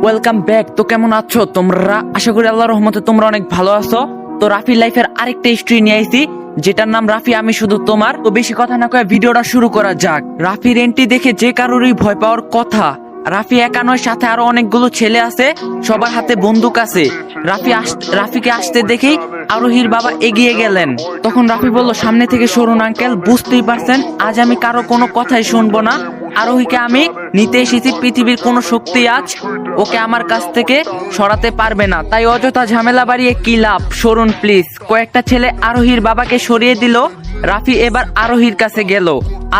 Welcome back. তো কেমন আছো তোমরা? আশা করি আল্লাহর রহমতে তোমরা অনেক ভালো আছো। তো রাফি লাইফের আরেকটা স্টোরি নিয়ে আইছি, যেটার নাম রাফি আমি শুধু তোমার। তো বেশি কথা না কয়ে ভিডিওটা শুরু করা যাক। রাফির এন্ট্রি দেখে যে কারোরই ভয় পাওয়ার কথা। রাফি একা নয়, সাথে আরো অনেকগুলো ছেলে আছে, সবার হাতে বন্দুক আছে। রাফিকে আসতে দেখেই আরোহীর বাবা এগিয়ে গেলেন। তখন রাফি বলল, সামনে থেকে সরুন আঙ্কেল, বুঝতেই পারছেন আজ আমি কারো কোনো কথাই শুনবো না। আরোহীকে আমি নিতে এসেছি, পৃথিবীর কোনো শক্তি আজ ওকে আমার কাছ থেকে সরাতে পারবে না, তাই অযথা ঝামেলা বাড়িয়ে কি লাভ, সরুন প্লিজ। কয়েকটা ছেলে আরোহীর বাবাকে সরিয়ে দিল। রাফি এবার আরোহীর কাছে গেল।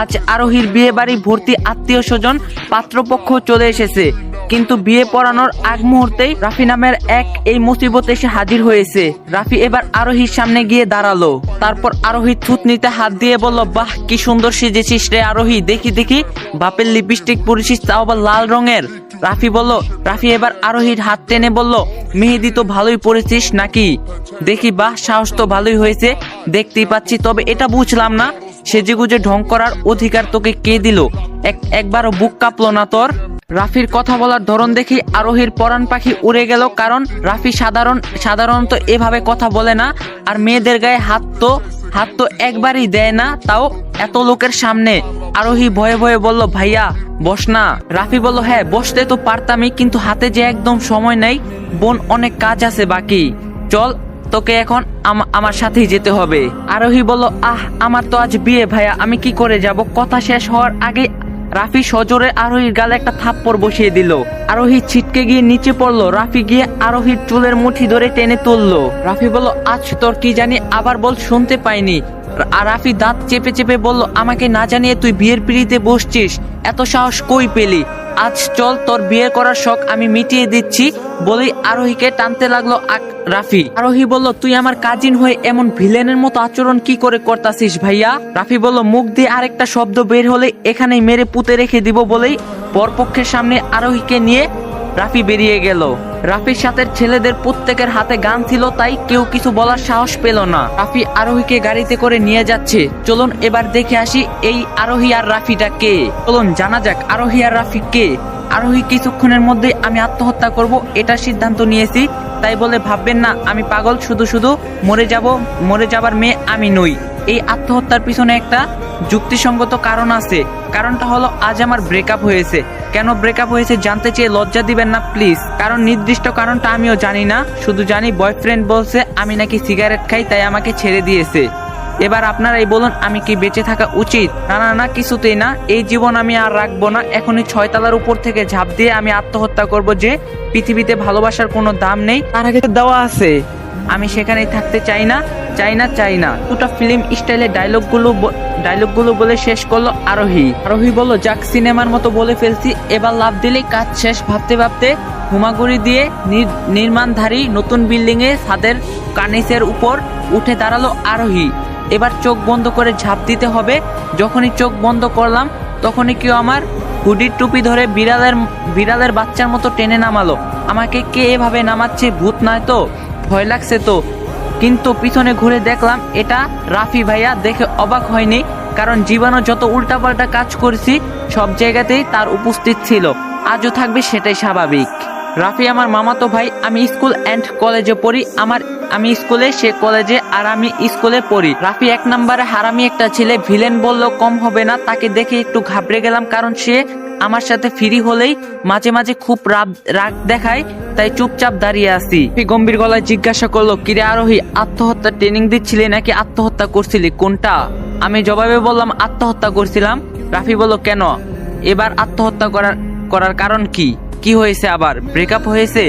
আজ আরোহীর বিয়ে বাড়ি ভর্তি আত্মীয় স্বজন, পাত্রপক্ষ চলে এসেছে, কিন্তু বিয়ে পড়ানোর আগ মুহূর্তেই রাফি নামের এক এই মুসিবত এসে হাজির হয়েছে। রাফি এবার আরোহীর সামনে গিয়ে দাঁড়ালো। তারপর আরোহী থুতনিতে হাত দিয়ে বলল, বাহ কি সুন্দর সেজেছিস রে আরোহী, দেখি দেখি বাপের লিপস্টিক পরেছিস, তাও আবার লাল রঙের। রাফি এবার আরোহীর হাত টেনে বলল, মেহেদি তো ভালোই পরেছিস নাকি? দেখি, বাহ সাহস তো ভালোই হয়েছে, দেখতেই পাচ্ছি। তবে এটা বুঝলাম না, সেজেগুজে ঢং করার অধিকার তোকে কে দিল? একবারও বুক কাঁপলো না তোর? রাফির কথা বলার ধরন দেখি আরোহীর পরাণ পাখি উড়ে গেল, কারণ রাফি সাধারণত এভাবে কথা বলে না। আর মেয়েদের গায়ে হাত তো একবারই দেয় না, তাও এত লোকের সামনে। আরোহী ভয়ে ভয়ে বলল, ভাইয়া বস না। রাফি বলল, হ্যাঁ বসতে তো পারতামই, কিন্তু হাতে যে একদম সময় নেই বোন, অনেক কাজ আছে বাকি। চল, তোকে এখন আমার সাথেই যেতে হবে। আরোহী বলল, আমার তো আজ বিয়ে ভাইয়া, আমি কি করে যাব? কথা শেষ হওয়ার আগে রাফি সজোরে আরোহীর গালে একটা থাপ্পড় বসিয়ে দিল। আরোহী ছিটকে গিয়ে নিচে পড়লো। রাফি গিয়ে আরোহীর চুলের মুঠি ধরে টেনে তুললো। রাফি বলল, আজ তোর কি জানি, আবার বল, শুনতে পাইনি। আর রাফি দাঁত চেপে চেপে বলল, আমাকে না জানিয়ে তুই বিয়ের পিঁড়িতে বসছিস, এত সাহস কই পেলি? আজ চল, তোর বিয়ে করার শখ আমি মিটিয়ে দিচ্ছি। বলেই আরোহীকে টানতে লাগলো রাফি। আরোহী বলল, তুই আমার কাজিন হয়ে এমন ভিলেনের মতো আচরণ কি করে করতাছিস ভাইয়া? রাফি বলল, মুখ দিয়ে আরেকটা শব্দ বের হলে এখানেই মেরে পুঁতে রেখে দিব। বলেই বরপক্ষের সামনে আরোহীকে নিয়ে রাফি বেরিয়ে গেল। রাফির সাথে ছেলেদের প্রত্যেকের হাতে গান ছিল, তাই কেউ কিছু বলার সাহস পেল না। রাফি আরোহীকে গাড়িতে করে নিয়ে যাচ্ছে। চলুন এবার দেখে আসি এই আরোহী আর রাফিটা কে। চলুন জানা যাক আরোহী আর রাফি কে। আরোহী কিছুক্ষণের মধ্যে আমি আত্মহত্যা করব এটা সিদ্ধান্ত নিয়েছি, তাই বলে ভাববেন না আমি পাগল, শুধু মরে যাবার মেয়ে আমি নই। এই আত্মহত্যার পিছনে একটা যুক্তিসঙ্গত কারণ আছে। কারণটা হলো, আজ আমার ব্রেকআপ হয়েছে। কেন ব্রেকআপ হয়েছে জানতে চেয়ে লজ্জা দিবেন না প্লিজ, কারণ নির্দিষ্ট কারণটা আমিও জানি না। শুধু জানি বয়ফ্রেন্ড বলছে আমি নাকি সিগারেট খাই, তাই আমাকে ছেড়ে দিয়েছে। এবার আপনারাই বলুন, আমি কি বেঁচে থাকা উচিত? না, কিছুতেই না। এই জীবন আমি আর রাখবো না। এখনই 6 তলার উপর থেকে ঝাঁপ দিয়ে আমি আত্মহত্যা করব, যে পৃথিবীতে ভালোবাসার কোনো দাম নেই, তার আগে দেওয়া আছে। আমি সেখানেই থাকতে চাই না। দুটো ফিল্ম স্টাইলে ডায়লগগুলো বলে শেষ করলো আরোহী বলল, যাক সিনেমার মতো বলে ফেলছি, এবার লাভ দিলেই কাজ শেষ। ভাবতে ভাবতে হুমাগুড়ি দিয়ে নির্মাণধারী নতুন বিল্ডিং এ ছাদের কার্নিসের উপর উঠে দাঁড়ালো আরোহী। এবার চোখ বন্ধ করে ঝাঁপ দিতে হবে। যখনই চোখ বন্ধ করলাম, তখনই কেউ আমার হুডির টুপি ধরে বিড়ালের বাচ্চার মতো টেনে নামালো। আমাকে কে এভাবে নামাচ্ছে? ভূত নয় তো? ভয় লাগছে তো। কিন্তু পিছনে ঘুরে দেখলাম এটা রাফি ভাইয়া। দেখে অবাক হয়নি, কারণ জীবনে যত উল্টাপাল্টা কাজ করেছি সব জায়গাতেই তার উপস্থিত ছিল, আজও থাকবে, সেটাই স্বাভাবিক। রাফি আমার মামাতো ভাই। আমি স্কুল অ্যান্ড কলেজে পড়ি। আমি স্কুলে, সে কলেজে, আর আমি স্কুলে পড়ি। রাফি 1 নম্বরে হারামি একটা ছেলে, ভিলেন বললেও কম হবে না। তাকে দেখে একটু ঘাবড়ে গেলাম, কারণ সে আমার সাথে ফ্রি হলেই মাঝে মাঝে খুব রাগ দেখায়, তাই চুপচাপ দাঁড়িয়ে আছি। গম্ভীর গলায় জিজ্ঞাসা করলো, কিরে আরোহী, আত্মহত্যার ট্রেনিং দিচ্ছিলি নাকি আত্মহত্যা করছিলি, কোনটা? আমি জবাবে বললাম, আত্মহত্যা করছিলাম। রাফি বলল, কেন? এবার আত্মহত্যা করার কারণ কি হয়েছে? আবার ব্রেকআপ হয়েছে?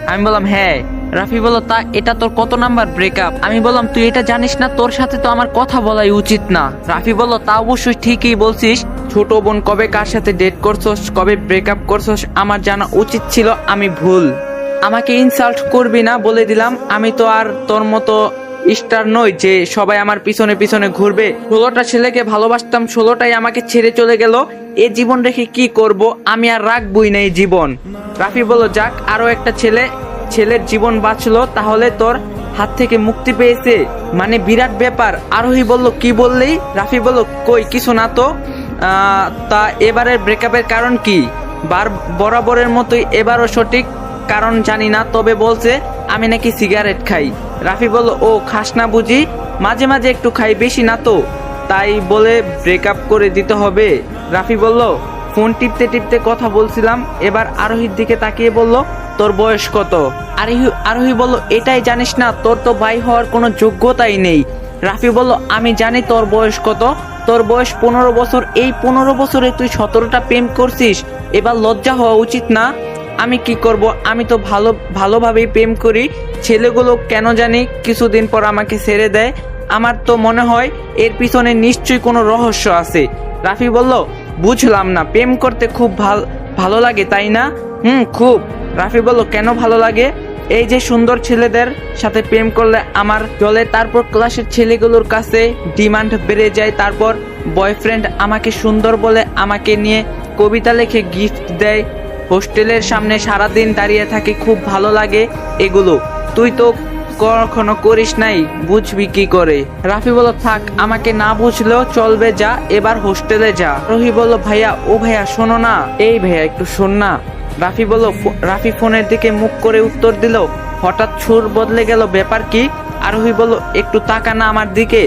আমি বললাম, হ্যাঁ। রাফি বলল, তা এটা তোর কত নাম্বার ব্রেকআপ? আমি বললাম, তুই এটা জানিস না? তোর সাথে তো আমার কথা বলাই উচিত না। রাফি বলল, তা অবশ্যই ঠিকই বলছিস। ছোট বোন কবে কার সাথে ডেট করছস, কবে ব্রেকআপ করছস, আমার জানা উচিত ছিল, আমি ভুল। আমাকে ইনসাল্ট করবি না বলে দিলাম। আমি তো আর তোর মতো স্টার নই যে সবাই আমার পিছনে পিছনে ঘুরবে। 16টা ছেলেকে ভালোবাসতাম, 16টাই আমাকে ছেড়ে চলে গেল। এ জীবন রেখে কি করব? আমি আর রাখবই না এই জীবন। রাফি বলল, যাক, আরো একটা ছেলের জীবন বাঁচলো, তাহলে তোর হাত থেকে মুক্তি পেয়েছে, মানে বিরাট ব্যাপার। আরোহী বলল, কি বললি? রাফি বলল, কই কিছু না তো। তা এবারের ব্রেকআপের কারণ কি? বরাবরের মতোই এবারও সঠিক কারণ জানি না, তবে বলছে আমি নাকি সিগারেট খাই। রাফি বলল, ও খাস না বুঝি? মাঝে মাঝে একটু খাই, বেশি না তো। তাই বলে ব্রেকআপ করে দিতে হবে? রাফি বলল, ফোন টিপতে টিপতে কথা বলছিলাম। এবার আরোহীর দিকে তাকিয়ে বলল, তোর বয়স কত? আরোহী বলল, এটাই জানিস না? তোর তো ভাই হওয়ার কোনো যোগ্যতাই নেই। রাফি বলল, আমি জানি তোর বয়স কত। তোর বয়স 15 বছর। এই 15 বছরে তুই 17টা প্রেম করছিস। এবার লজ্জা হওয়া উচিত না? আমি কি করব? আমি তো ভালোভাবেই প্রেম করি। ছেলেগুলো কেন জানি কিছুদিন পর আমাকে ছেড়ে দেয়। আমার তো মনে হয় এর পিছনে নিশ্চয়ই কোনো রহস্য আছে। রাফি বলল, বুঝলাম না, প্রেম করতে খুব ভালো লাগে তাই না? খুব। রাফি বলল, কেন ভালো লাগে? এই যে সুন্দর ছেলেদের সাথে প্রেম করলে আমার চলে, তারপর ক্লাসের ছেলেগুলোর কাছে ডিমান্ড বেড়ে যায়, তারপর বয়ফ্রেন্ড আমাকে সুন্দর বলে আমাকে নিয়ে কবিতা লিখে গিফট দেয়, হোস্টেলের সামনে সারাদিন দাঁড়িয়ে থাকে, খুব ভালো লাগে এগুলো। তুই তো কখনো করিস নাই, বুঝবি কি করে? রাফি বলল, থাক, আমাকে না বুঝলেও চলবে, যা এবার হোস্টেলে যা। রোহি বলল, ভাইয়া, ও ভাইয়া শোনো না। এই ভাইয়া একটু শোন না। রাফি ফোনের দিকে মুখ করে উত্তর দিল। হঠাৎ সুর বদলে গেল, ব্যাপার কি? আরোহী বলল, একটু তাকা না আমার দিকে।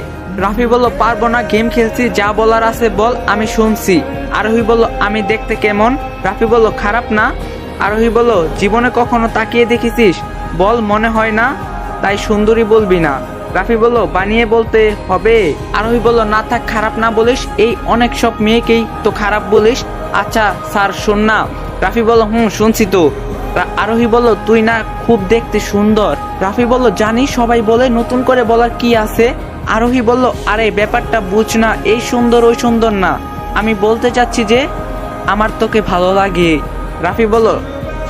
রাফি বলল, পারবো না, গেম খেলছি, যা বলার আছে বল, আমি শুনছি। আরোহী বলল, আমি দেখতে কেমন? রাফি বলল, খারাপ না। আরোহী বলল, জীবনে কখনো তাকিয়ে দেখেছিস? বল, মনে হয় না। তাই সুন্দরী বলবি না? রাফি বলল, বানিয়ে বলতে হবে। আরোহী বলল, না থাক, খারাপ না বলিস। এই অনেক সব মেয়েকেই তো খারাপ বলিস। আচ্ছা স্যার, শোন না। রাফি বলল, শুনছি তো। আরোহী বলল, তুই না খুব দেখতে সুন্দর। রাফি বলল, জানি, সবাই বলে, নতুন করে বলার কি আছে? আরোহী বলল, আরে ব্যাপারটা বুঝ না, এই সুন্দর ওই সুন্দর না, আমি বলতে চাচ্ছি যে আমার তোকে ভালো লাগে। রাফি বলল,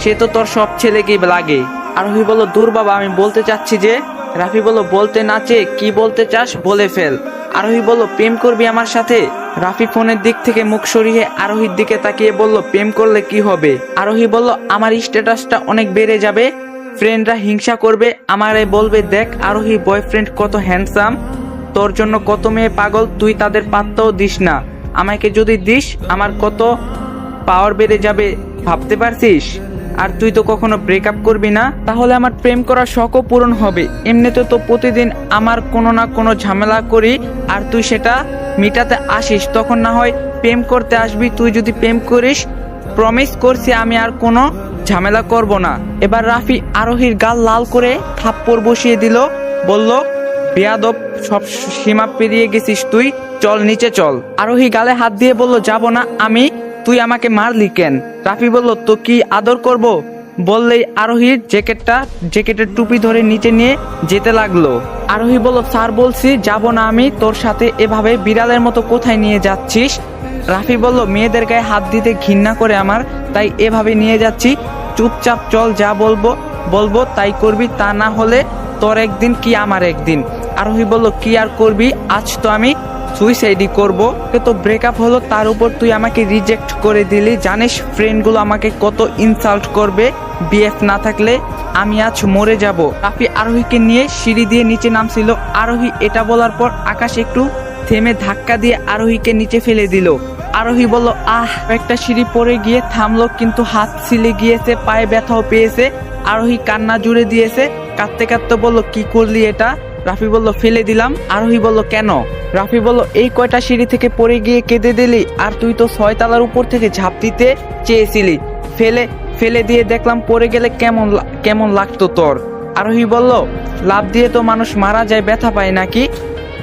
সে তো তোর সব ছেলেকেই লাগে। আরোহী বলল, দূর বাবা, আমি বলতে চাচ্ছি যে। রাফি বলল, বলতে না চেয়ে কি বলতে চাস বলে ফেল। আরোহী বলল, প্রেম করবি আমার সাথে? রাফি ফোনের দিক থেকে মুখ সরিয়ে আরোহীর দিকে তাকিয়ে বলল, প্রেম করলে কি হবে? আরোহী বলল, আমার স্ট্যাটাসটা অনেক বেড়ে যাবে, ফ্রেন্ডরা হিংসা করবে, আমারে বলবে, দেখ আরোহী বয়ফ্রেন্ড কত হ্যান্ডসাম, তোর জন্য কত মেয়ে পাগল, তুই তাদের পাত্তাও দিস না। আমাকে যদি দিস, আমার কত পাওয়ার বেড়ে যাবে ভাবতে পারছিস? আর তুই তো কখনো ব্রেকআপ করবি না, তাহলে আমার প্রেম করার শখও পূরণ হবে। এমনিতে তো প্রতিদিন আমার কোনো না কোনো ঝামেলা করি, আর তুই সেটা মিটাতে আসিস, তখন না হয় প্রেম করতে আসবি। তুই যদি প্রেম করিস, প্রমিস করছি আমি আর কোনো ঝামেলা করব না। এবার রাফি আরোহীর গাল লাল করে থাপ্পড় বসিয়ে দিল, বলল, বেয়াদব, সব সীমা পেরিয়ে গেছিস তুই, চল নিচে চল। আরোহী গালে হাত দিয়ে বলল, যাব না আমি। তুই আমাকে মারলি কেন? রাফি বলল, তো কি আদর করব? বললেই আরোহীর জ্যাকেটের টুপি ধরে নিচে নিয়ে যেতে লাগলো। আরোহী বলল, স্যার বলছি, যাব না আমি তোর সাথে। এভাবে বিড়ালের মতো কোথায় নিয়ে যাচ্ছিস? রাফি বলল, মেয়েদের গায়ে হাত দিতে ঘৃণা করে আমার, তাই এভাবে নিয়ে যাচ্ছি। চুপচাপ চল, যা বলবো তাই করবি, তা না হলে তোর একদিন কি আমার একদিন। আরোহী বলল, কি আর করবি? আজ তো আমি সুইসাইডই করবো। তো ব্রেকআপ হলো, তার উপর তুই আমাকে রিজেক্ট করে দিলি। জানিস ফ্রেন্ডগুলো আমাকে কত ইনসাল্ট করবে, বিএফ না থাকলে আমি আজ মরে যাব। রাফি আরোহীকে নিয়ে সিঁড়ি দিয়ে নিচে নামছিল। আরোহী এটা বলার পর আকাশ একটু থেমে ধাক্কা দিয়ে আরোহীকে নিচে ফেলে দিল। আরোহী বলল, একটা সিঁড়ি পড়ে গিয়ে থামলো, কিন্তু হাত ছিলে গিয়েছে, পায়ে ব্যথাও পেয়েছে। আরোহী কান্না জুড়ে দিয়েছে, কাঁদতে কাঁদতে বলল, কি করলি এটা? রাফি বলল, ফেলে দিলাম। আরোহী বলল, কেন? রাফি বলল, এই কয়টা সিঁড়ি থেকে পড়ে গিয়ে কেঁদে দিলি, আর তুই তো 6 তলার উপর থেকে ঝাঁপ দিতে চেয়েছিলি, ফেলে দিয়ে দেখলাম পড়ে গেলে কেমন লাগতো তোর। আরোহী বলল, লাভ দিয়ে তো মানুষ মারা যায়, ব্যথা পায় নাকি?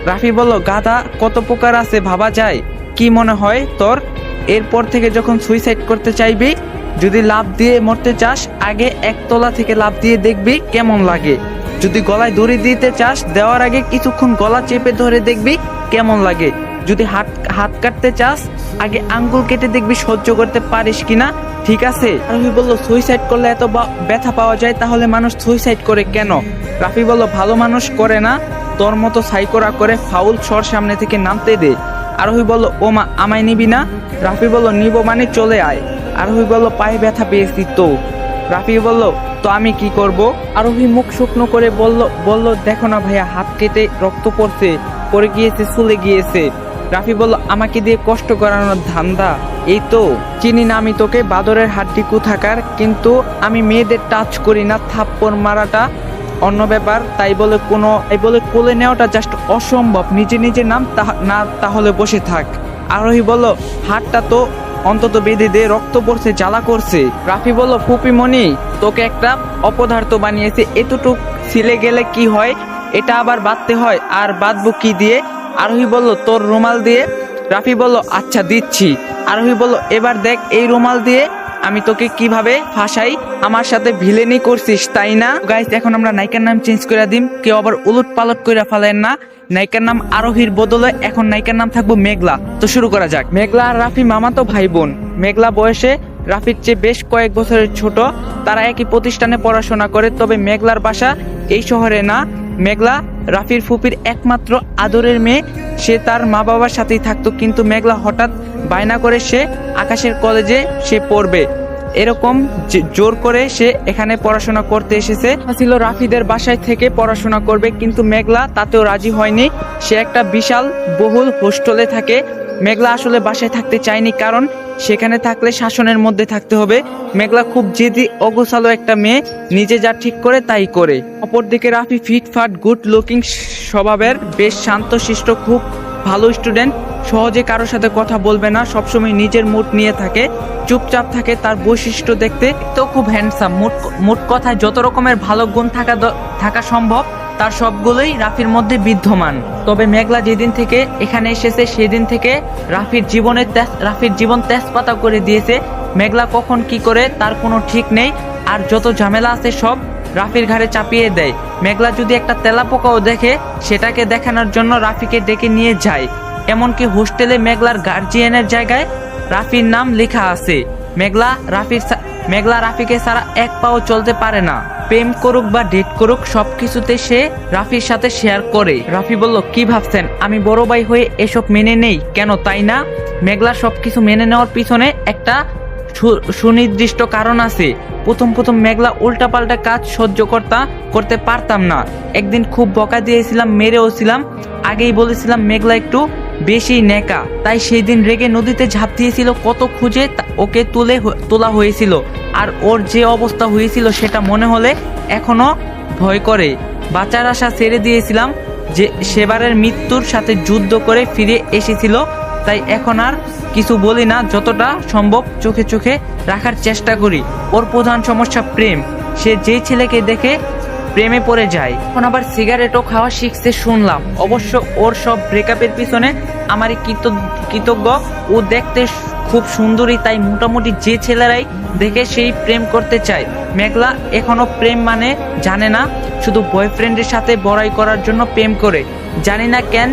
রাফি বলল, গাধা, কত প্রকার আছে ভাবা যায়। কি মনে হয় তোর? এরপর থেকে যখন সুইসাইড করতে চাইবি, যদি লাভ দিয়ে মরতে চাস, আগে 1 তলা থেকে লাভ দিয়ে দেখবি কেমন লাগে। যদি গলায় দড়ি দিতে চাস, দেওয়ার আগে কিছুক্ষণ গলা চেপে ধরে দেখবি কেমন লাগে। যদি হাত কাটতে চাস, আগে আঙ্গুল কেটে দেখবি সহ্য করতে পারিস কিনা, ঠিক আছে? রাফি বলল, সুইসাইড করলে এত ব্যথা পাওয়া যায়, তাহলে মানুষ সুইসাইড করে কেন? রাফি বলল, ভালো মানুষ করে না, তোর মতো সাইকোরা করে, ফাউল, সর সামনে থেকে নামতে দে। আরোহী বলল, ও মা, আমায় নিবি না? রাফি বলল, নিব মানে চলে আয়। আরোহী বলল, পায়ে ব্যথা পেয়েছি তো। রাফি বলল, তো আমি কি করব? আরোহী মুখ শুকনো করে বলল, দেখো না ভাইয়া, হাত কেটে রক্ত পড়ে গিয়েছে, চলে গিয়েছে। রাফি বলল, আমাকে দিয়ে কষ্ট করানোর ধান্দা? এই তো, চিনি না আমি তোকে, বাদরের হাড্ডি কোথাকার, কিন্তু আমি মেয়েদের টাচ করি না, থাপ্পড় মারাটা অন্য ব্যাপার। তাই বলে কোলে নেওয়াটা জাস্ট অসম্ভব। নিজে নিজে নাম, না তাহলে বসে থাক। আরোহী বলল, হাতটা তো অন্তত বেঁধে দে, রক্ত পড়ছে, জ্বালা করছে। রাফি বলল, ফুপিমণি, তোকে একটা অপদার্থ বানিয়েছে, এতটুক ছিলে গেলে কি হয়, এটা আবার বাঁধতে হয়, আর বাঁধবো কি দিয়ে? আরোহী বলল, তোর রুমাল দিয়ে। রাফি বলল, আচ্ছা দিচ্ছি। আরোহী বলল, এবার দেখ এই রুমাল দিয়ে আমি তোকে কিভাবে ফাঁসাই। আমার সাথে ভিলেনি করছিস তাই না? গাইস, এখন আমরা নায়িকার নাম চেঞ্জ করে দিম, কেউ আবার উলট পালট করে ফেলেন না। নায়িকার নাম আরোহীর বদলে এখন নায়িকার নাম থাকবো মেঘলা। তো শুরু করা যাক। মেঘলা আর রাফি মামাতো ভাই বোন। মেঘলা বয়সে রাফির চেয়ে বেশ কয়েক বছরের ছোট। তারা একই প্রতিষ্ঠানে পড়াশোনা করে, তবে মেঘলার বাসা এই শহরে না। মেঘলা রাফির ফুপির একমাত্র আদরের মেয়ে। সে তার মা বাবার সাথেই থাকতো, কিন্তু মেঘলা হঠাৎ বায়না করে সে আকাশের কলেজে সে পড়বে। এরকম জোর করে সে এখানে পড়াশোনা করতে এসেছে। ছিল রাফিদের বাসায় থেকে পড়াশোনা করবে, কিন্তু মেঘলা তাতেও রাজি হয়নি। সে একটা বিশাল বহুল হোস্টেলে থাকে। মেঘলা আসলে বাসায় থাকতে চায়নি, কারণ সেখানে থাকলে শাসনের মধ্যে থাকতে হবে। মেঘলা খুব জেদি অগোছালো একটা মেয়ে, নিজে যা ঠিক করে তাই করে। অপরদিকে রাফি ফিটফাট গুড লুকিং স্বভাবের, বেশ শান্তশিষ্ট, খুব ভালো স্টুডেন্ট। সহজে কারোর সাথে কথা বলবে না, সবসময় নিজের মুড নিয়ে থাকে, চুপচাপ থাকে। তার বৈশিষ্ট্য দেখতে তো খুব হ্যান্ডসাম। মোট কথায় যত রকমের ভালো গুণ থাকা সম্ভব তার সবগুলোই রাফির মধ্যে বিদ্যমান। তবে মেঘলা যেদিন থেকে এখানে এসেছে সেদিন থেকে রাফির জীবন তেজপাতা করে দিয়েছে। মেঘলা কখন কি করে তার কোনো ঠিক নেই, আর যত ঝামেলা আছে সব রাফির ঘাড়ে চাপিয়ে দেয়। মেঘলা যদি একটা তেলাপোকাও দেখে, সেটাকে দেখানোর জন্য রাফিকে ডেকে নিয়ে যায়। এমনকি হোস্টেলে মেঘলার গার্জিয়ানের জায়গায় রাফির নাম লেখা আছে। মেঘলা রাফিকে ছাড়া এক পাও চলতে পারে না। প্রেম করুক বা ডেট করুক, সবকিছুতে সে রাফির সাথে শেয়ার করে। রাফি বলল, কি ভাবছেন আমি বড় ভাই হয়ে এসব মেনে নেই কেন, তাই না? মেঘলা সবকিছু মেনে নেওয়ার পিছনে একটা সুনির্দিষ্ট কারণ আছে। প্রথম মেঘলা উল্টাপাল্টা কাজ সহ্য করতে পারতাম না। একদিন খুব বকা দিয়েছিলাম, মেরেও ছিলাম। আগেই বলেছিলাম মেঘলা একটু বেশি নেকা, তাই সেই দিন রেগে নদীতে ঝাঁপ দিয়েছিল। কত খুঁজে ওকে তোলা হয়েছিল, আর ওর যে অবস্থা হয়েছিল সেটা মনে হলে এখনো ভয় করে। বাঁচার আশা ছেড়ে দিয়েছিলাম, যে সেবারের মৃত্যুর সাথে যুদ্ধ করে ফিরে এসেছিল। তাই এখন আর কিছু বলি না, যতটা সম্ভব চোখে চোখে রাখার চেষ্টা করি। ওর প্রধান সমস্যা প্রেম। সে যেই ছেলেকে দেখে প্রেমে পড়ে যায়। এখন আবার সিগারেটও খাওয়া শিখছে শুনলাম। অবশ্য ওর সব ব্রেকআপের পিছনে আমারই কৃতজ্ঞ। ও দেখতে খুব সুন্দরী, তাই মোটামুটি যে ছেলেরাই দেখে সেই প্রেম করতে চায়। মেঘলা এখনো প্রেম মানে জানে না, শুধু বয়ফ্রেন্ডের সাথে বড়াই করার জন্য প্রেম করে। জানি না কেন,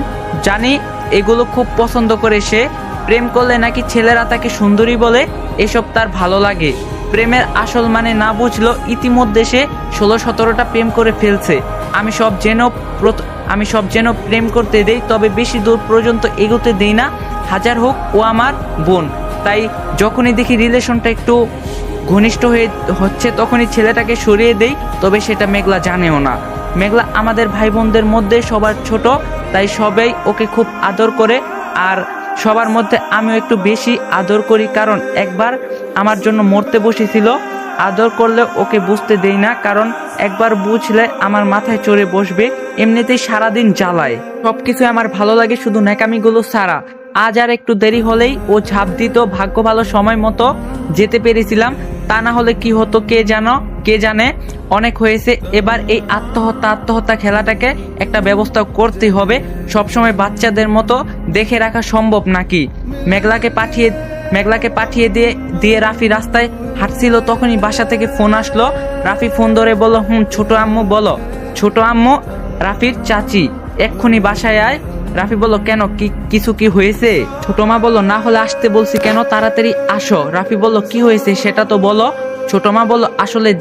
জানি এগুলো খুব পছন্দ করে সে। প্রেম করলে নাকি ছেলেরা তাকে সুন্দরী বলে, এসব তার ভালো লাগে। প্রেমের আসল মানে না বুঝলো ইতিমধ্যে সে 16-17টা প্রেম করে ফেলছে। আমি সব যেন প্রেম করতে দেই, তবে বেশি দূর পর্যন্ত এগোতে দেই না। হাজার হোক ও আমার বোন, তাই যখনই দেখি রিলেশনটা একটু ঘনিষ্ঠ হচ্ছে তখনই ছেলেটাকে সরিয়ে দেই। তবে সেটা মেঘলা জানেও না। মেঘলা আমাদের ভাই বোনদের মধ্যে সবার ছোট, তাই সবাই ওকে খুব আদর করে। আর সবার মধ্যে আমিও একটু বেশি আদর করি, কারণ একবার আমার জন্য মরতে বসেছিল। আদর করলে ওকে বুঝতে দেই না, কারণ একবার বুঝলে আমার মাথায় চড়ে বসবে। এমনিতেই সারাদিন জ্বালায়। সবকিছু আমার ভালো লাগে, শুধু ন্যাকামিগুলো ছাড়া। আজ আর একটু দেরি হলেই ও ঝাঁপ দিত। ভাগ্য ভালো সময় মতো যেতে পেরেছিলাম, তা না হলে কি হতো কে জানে। অনেক হয়েছে, এবার এই আত্মহত্যা খেলাটাকে একটা ব্যবস্থা করতে হবে। সবসময় বাচ্চাদের মতো দেখে রাখা সম্ভব নাকি? মেঘলাকে পাঠিয়ে দিয়ে রাফি রাস্তায় হাঁটছিল, তখনই বাসা থেকে ফোন আসলো। রাফি ফোন ধরে বলল, ছোট আম্মু বলো। ছোট আম্মু রাফির চাচি, এক্ষুনি বাসায় আয়। রাফি বলল, কেন, কিছু কি হয়েছে? ছোট মা বলল, না হলে আসতে বলছি কেন, তাড়াতাড়ি আসো। রাফি বলল, কি হয়েছে সেটা তো বলো। ছোট মা বলল, আসলেই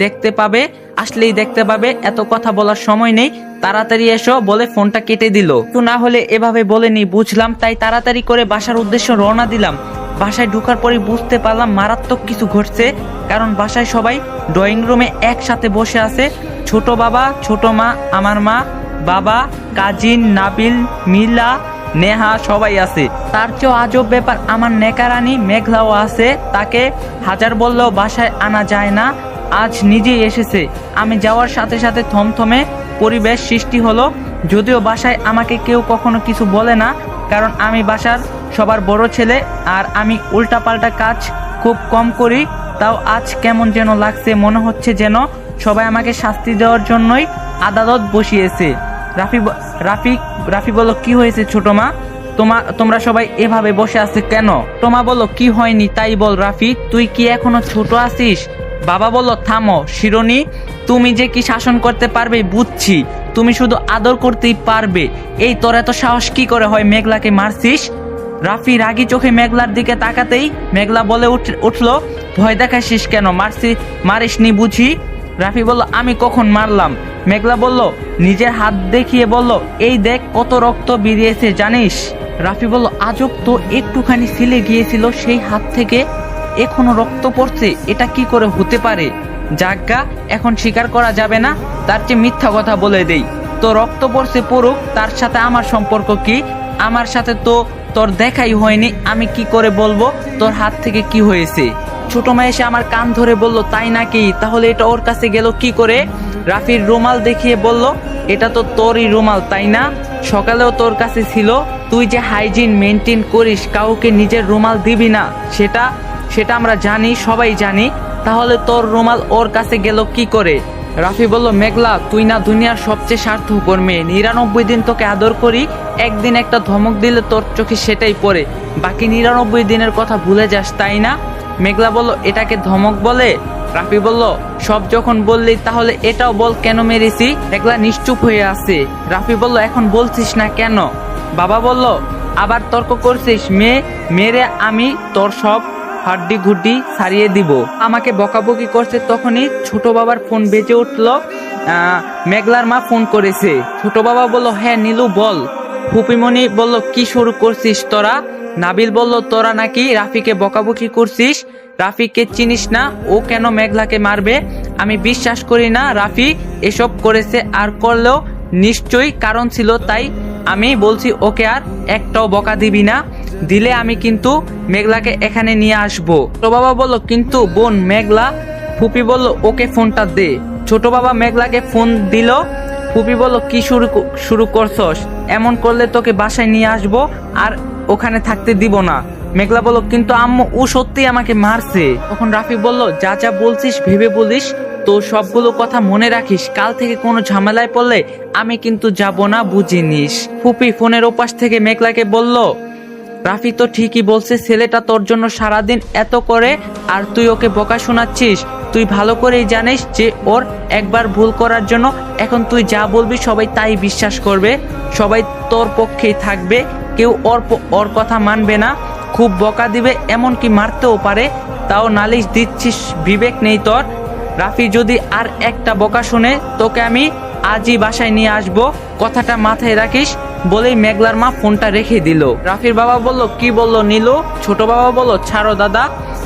দেখতে পাবে, এত কথা বলার সময় নেই, তাড়াতাড়ি এসো বলে ফোনটা কেটে দিল। তো না হলে এভাবে বলেনি, বুঝলাম, তাই তাড়াতাড়ি করে বাসার উদ্দেশ্যে রওনা দিলাম। বাসায় ঢোকার পরে বুঝতে পারলাম মারাত্মক কিছু ঘটছে, কারণ বাসায় সবাই ড্রয়িং রুমে একসাথে বসে আছে। ছোট বাবা, ছোট মা, আমার মা, বাবা, কাজিন, নাবিল, মিলা, নেহা সবাই আছে। তার চেয়েও আজব ব্যাপার আমার নেকারানি মেঘলাও আছে, তাকে হাজার বললেও বাসায় আনা যায় না। আজ নিজেই এসেছে। আমি যাওয়ার সাথে সাথে থমথমে পরিবেশ সৃষ্টি হলো। যদিও বাসায় আমাকে কেউ কখনো কিছু বলে না, কারণ আমি বাসার সবার বড় ছেলে আর আমি উল্টাপাল্টা কাজ খুব কম করি। তাও আজ কেমন যেন লাগছে, মনে হচ্ছে যেন সবাই আমাকে শাস্তি দেওয়ার জন্যই আদালত বসিয়েছে। রাফি বলল, কি হয়েছে ছোট মা? তোমরা সবাই এভাবে বসে আছে কেন? তোমা বলল, কি হয়নি তাই বল রাফি, তুই কি এখনো ছোট আছিস? বাবা বলল, থামো শিরোনি, তুমি যে কি শাসন করতে পারবে বুঝছি, তুমি শুধু আদর করতেই পারবে। এই তোর এত সাহস কি করে হয় মেঘলাকে মারছিস? রাফি রাগী চোখে মেঘলার দিকে তাকাতেই মেঘলা বলে উঠলো, ভয় দেখাইছিস কেন? মারিসনি বুঝি? রাফি বলল, আমি কখন মারলাম? মেঘলা বলল, নিজের হাত দেখিয়ে বলল, এই দেখ কত রক্ত বেরিয়েছে জানিস? রাফি বলল, আজব তো, একটুখানি ছিলে গিয়েছিল সেই হাত থেকে এখনো রক্ত পড়ছে, এটা কি করে হতে পারে? জাগা, এখন স্বীকার করা যাবে না, তার চেয়ে মিথ্যা কথা বলে দেই। তো রক্ত পড়ছে পড়ুক, তার সাথে আমার সম্পর্ক কি? আমার সাথে তো তোর দেখাই হয়নি, আমি কি করে বলবো তোর হাত থেকে কি হয়েছে? ছোট মা এসে আমার কান ধরে বলল, তাই নাকি? তাহলে এটা ওর কাছে গেল কি করে? রাফির রুমাল দেখিয়ে বলল, এটা তো তোরই রুমাল তাই না? সকালেও তোর কাছে ছিল। তুই যে হাইজিন মেনটেন করিস, কাউকে নিজের রুমাল দিবি না, সেটা আমরা জানি, সবাই জানি। তাহলে তোর রুমাল ওর কাছে গেল কি করে? রাফি বলল, মেঘলা, তুই না দুনিয়ার সবচেয়ে স্বার্থপর মেয়ে, 99 দিন তোকে আদর করি, একদিন একটা ধমক দিলে তোর চোখে সেটাই পড়ে, বাকি 99 দিনের কথা ভুলে যাস তাই না? মেঘলা বলল, এটাকে ধমক বলে? রাফি বলল, সব যখন বললি তাহলে এটাও বল, কেন মেরেছি? মেঘলা নিশ্চুপ হয়ে আছে। রাফি বলল, এখন বলছিস না কেন? বাবা বলল, আবার তর্ক করছিস? মেরে আমি তোর সব হাড্ডি গুড্ডি ছাড়িয়ে দিব। আমাকে বকাবকি করছে, তখনই ছোট বাবার ফোন বেজে উঠলো। মেঘলার মা ফোন করেছে। ছোট বাবা বলল, হ্যাঁ নীলু বল। ফুপিমণি বলল, কি শুরু করছিস তোরা? নাবিল বলল, তোরা নাকি রাফিকে বকাবকি করছিস? রাফিকে চিনিস না, ও কেন মেঘলাকে মারবে? আমি বিশ্বাস করি না রাফি এসব করেছে, আর করলেও নিশ্চয়ই কারণ ছিল, তাই আমি বলছি ওকে আর একটাও বকা দিবি না, দিলে আমি কিন্তু মেঘলাকে এখানে নিয়ে আসবো। ছোট বাবা বলল, কিন্তু বোন মেঘলা। ফুপি বলল, ওকে ফোনটা দে। ছোট বাবা মেঘলাকে ফোন দিল। ফুপি বলল, কি শুরু করছস? এমন করলে তোকে বাসায় নিয়ে আসবো আর ওখানে থাকতে দিব না। মেঘলা বলল, কিন্তু আম্মু ও সত্যি আমাকে মারছে। তখন রাফি বলল, যা যা বলছিস ভেবে বলিস, তো সবগুলো কথা মনে রাখিস, কাল থেকে কোনো ঝামেলায় পড়লে আমি কিন্তু যাব না, বুঝে নিস। ফুপি ফোনের ওপাশ থেকে মেঘলাকে বলল, রাফি তো ঠিকই বলছে, ছেলেটা তোর জন্য সারাদিন এত করে আর তুই ওকে বকা শোনাচ্ছিস। তুই ভালো করেই জানিস যে ওর একবার ভুল করার জন্য এখন তুই যা বলবি সবাই তাই বিশ্বাস করবে, সবাই তোর পক্ষেই থাকবে, কেউ ওর কথা মানবে না, খুব বকা দিবে, এমনকি মারতেও পারে। তাও নালিশ দিচ্ছিস, বিবেক নেই তোর? রাফি যদি আর একটা বকা শুনে তোকে আমি আজই বাসায় নিয়ে আসবো, কথাটা মাথায় রাখিস, বলেই মেঘলার মা ফোনটা রেখে দিল। রাফির বাবা বলল, কি বললো নীলু? ছোট বাবা বলল, ছাড়ো দাদা।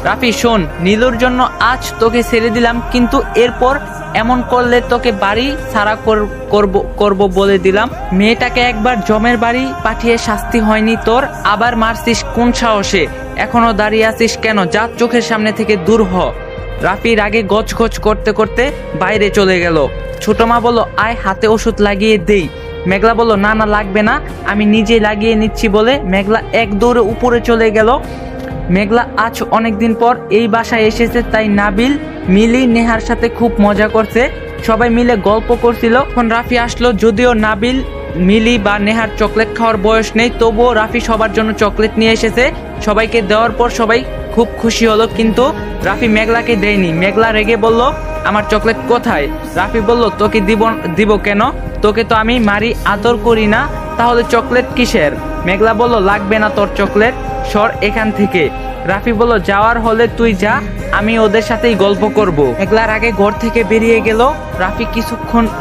রাফি শোন, নীলুর জন্য আজ তোকে ছেড়ে দিলাম, কিন্তু এরপর এমন করলে তোকে বাড়ি ছাড়া করব বলে দিলাম। মেয়েটাকে একবার জমের বাড়ি পাঠিয়ে শাস্তি হয়নি তোর, আবার মারছিস কোন সাহসে? এখনো দাঁড়িয়ে আছিস কেন? যা চোখের সামনে থেকে দূর হ। রাফি রাগে গজগজ করতে করতে বাইরে চলে গেল। ছোট মা বলল, আয় হাতে ওষুধ লাগিয়ে দেই। মেঘলা বলল, না না লাগবে না, আমি নিজে লাগিয়ে নিচ্ছি বলে মেঘলা এক দৌড়ে উপরে চলে গেল। মেঘলা আজ অনেকদিন পর এই বাসায় এসেছে, তাই নাবিল, মিলি, নেহার সাথে খুব মজা করছে, সবাই মিলে গল্প করছিল। এখন রাফি আসলো, যদিও নাবিল, মিলি বা নেহার চকলেট খাওয়ার বয়স নেই, তবুও রাফি সবার জন্য চকলেট নিয়ে এসেছে। সবাইকে দেওয়ার পর সবাই খুব খুশি হলো, কিন্তু রাফি মেঘলাকে দেয়নি। মেঘলা রেগে বলল, আমার চকলেট কোথায়? রাফি বলল, তোকে দিব কেন? তোকে তো আমি মারি, আদর করি না, তাহলে চকলেট কিসের? মেঘলা বলল, লাগবে না তোর চকলেট, সর এখান থেকে। রাফি বলল, যাওয়ার হলে তুই যা, আমি ওদের সাথেই গল্প করব। মেঘলার আগে ঘর থেকে বেরিয়ে গেল। রাফি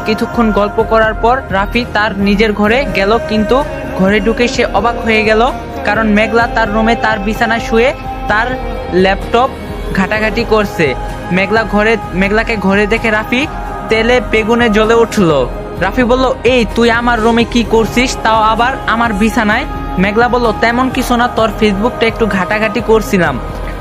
কিছুক্ষণ গল্প করার পর রাফি তার নিজের ঘরে গেল, কিন্তু ঘরে ঢুকে সে অবাক হয়ে গেল, কারণ মেঘলা তার রুমে তার বিছানায় শুয়ে তার ল্যাপটপ ঘাটাঘাটি করছে। মেঘলাকে ঘরে দেখে রাফি তেলে বেগুনে জ্বলে উঠলো। রাফি বলল, এই তুই আমার রুমে কি করছিস, তাও আবার আমার বিছানায়? মেঘলা বলল তেমন কিছু না, তোর ফেসবুকটা একটু ঘাটাঘাটি করছিলাম।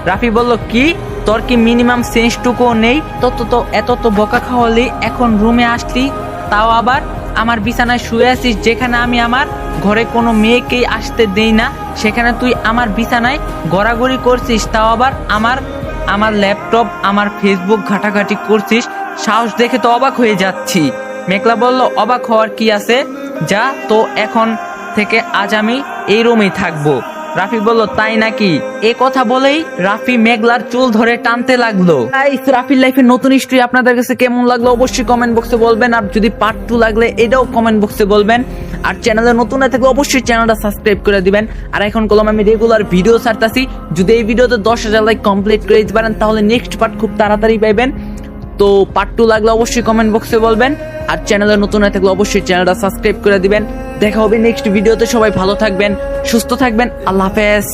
রাফি বলল কি তোর কি মিনিমাম সেন্সটুকুও নেই? তো এত তো বকা খাওয়ালি, এখন রুমে আসলি তাও আবার আমার বিছানায় শুয়ে আছিস, যেখানে আমি আমার ঘরে কোনো মেয়েকেই আসতে দেই না, সেখানে তুই আমার বিছানায় গড়াগড়ি করছিস, তাও আবার আমার ল্যাপটপ আমার ফেসবুক ঘাটাঘাটি করছিস। সাহস দেখে তো অবাক হয়ে যাচ্ছি। মেঘলা বলল অবাক হওয়ার কি আছে, যা তো এখন থেকে আজ আমি এই রুমেই থাকবো। রাফি বলল তাই নাকি? এ কথা বলেই রাফি মেঘলার চুল ধরে টানতে লাগলো। গাইস, রাফির লাইফের নতুন হিস্ট্রি আপনাদের কাছে কেমন লাগলো অবশ্যই কমেন্ট বক্সে বলবেন, আর যদি পার্ট 2 লাগলে এটাও কমেন্ট বক্সে বলবেন। আর চ্যানেলে নতুন না থাকলে অবশ্যই চ্যানেলটা সাবস্ক্রাইব করে দিবেন। আর এখন কলম আমি রেগুলার ভিডিও ছাড়তাছি, যদি এই ভিডিওতে 10,000 লাইক কমপ্লিট করে দিতে পারেন তাহলে নেক্সট পার্ট খুব তাড়াতাড়ি পাইবেন। তো পার্ট 2 লাগলে অবশ্যই কমেন্ট বক্সে বলবেন। আর চ্যানেলে নতুন না থাকলে অবশ্যই চ্যানেলটা সাবস্ক্রাইব করে দিবেন। দেখা হবে নেক্সট ভিডিওতে। সবাই ভালো থাকবেন, সুস্থ থাকবেন, আল্লাহ হাফেজ।